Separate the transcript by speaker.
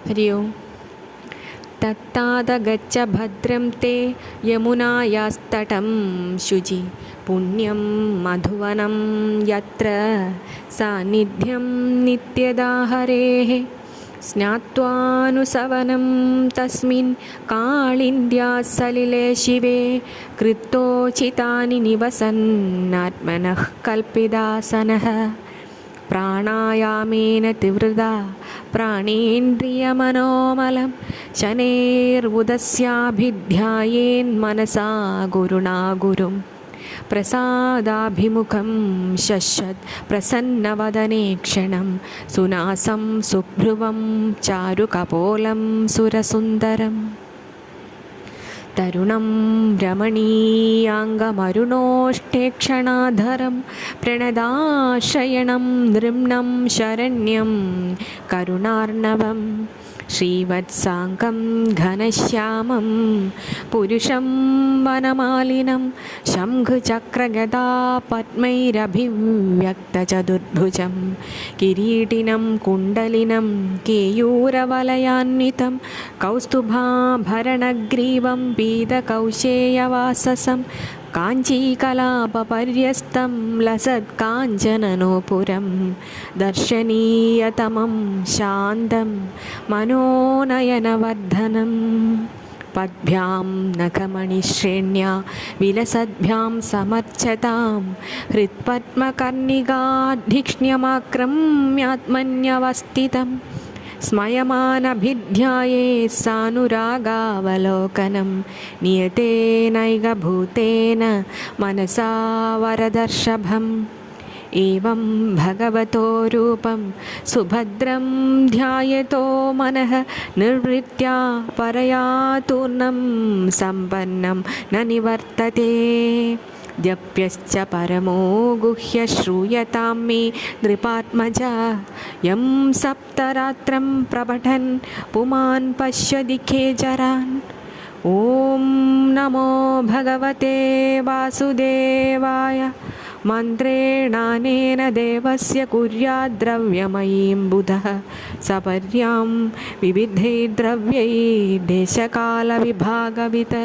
Speaker 1: हरि ओम्। तत्तादगच्छ भद्रं ते यमुनायास्तटं शुचि पुण्यं मधुवनं यत्र सान्निध्यं नित्यदा हरेः स्नात्वानुसवनं तस्मिन् काळिन्द्याः सलिले शिवे कृत्तोचितानि निवसन्नात्मनः कल्पिदासनः प्राणायामेन त्रिवृदा प्राणेन्द्रियमनोमलं शनैर्बुधस्याभिध्यायेन्मनसा गुरुणा गुरुं प्रसादाभिमुखं शश्वत् प्रसन्नवदने क्षणं सुनासं सुभ्रुवं चारुकपोलं सुरसुन्दरम् तरुणं रमणीयाङ्गमरुणोष्ठेक्षणाधरं प्रणदाशयनं नृम्णं शरण्यं करुणार्णवं श्रीवत्साङ्गं घनश्यामं पुरुषं वनमालिनं शङ्खचक्रगदा पद्मैरभिव्यक्तचतुर्भुजं किरीटिनं कुण्डलिनं केयूरवलयान्वितं कौस्तुभाभरणग्रीवं पीतकौशेयवाससं काञ्चीकलापपर्यस्तं लसत्काञ्चननूपुरं दर्शनीयतमं शान्तं मनोनयनवर्धनं पद्भ्यां नखमणिश्रेण्या विलसद्भ्यां समर्चतां हृत्पद्मकर्णिकाधिक्ष्ण्यमाक्रम्यात्मन्यवस्थितं स्मयमानभिध्याये सानुरागावलोकनं नियतेनैकभूतेन मनसा वरदर्शभम् एवं भगवतो रूपं सुभद्रं ध्यायतो मनः निर्वृत्या परया तूर्णं सम्पन्नं न निवर्तते द्यप्यश्च परमो गुह्य श्रूयतां मे नृपात्मजा यं सप्तरात्रं प्रपठन् पुमान् पश्यति खेचरान् ॐ नमो भगवते वासुदेवाय मन्त्रेणानेन देवस्य कुर्याद्द्रव्यमयीं बुधः सपर्यां विविधैर्द्रव्यैर्देशकालविभागवित्।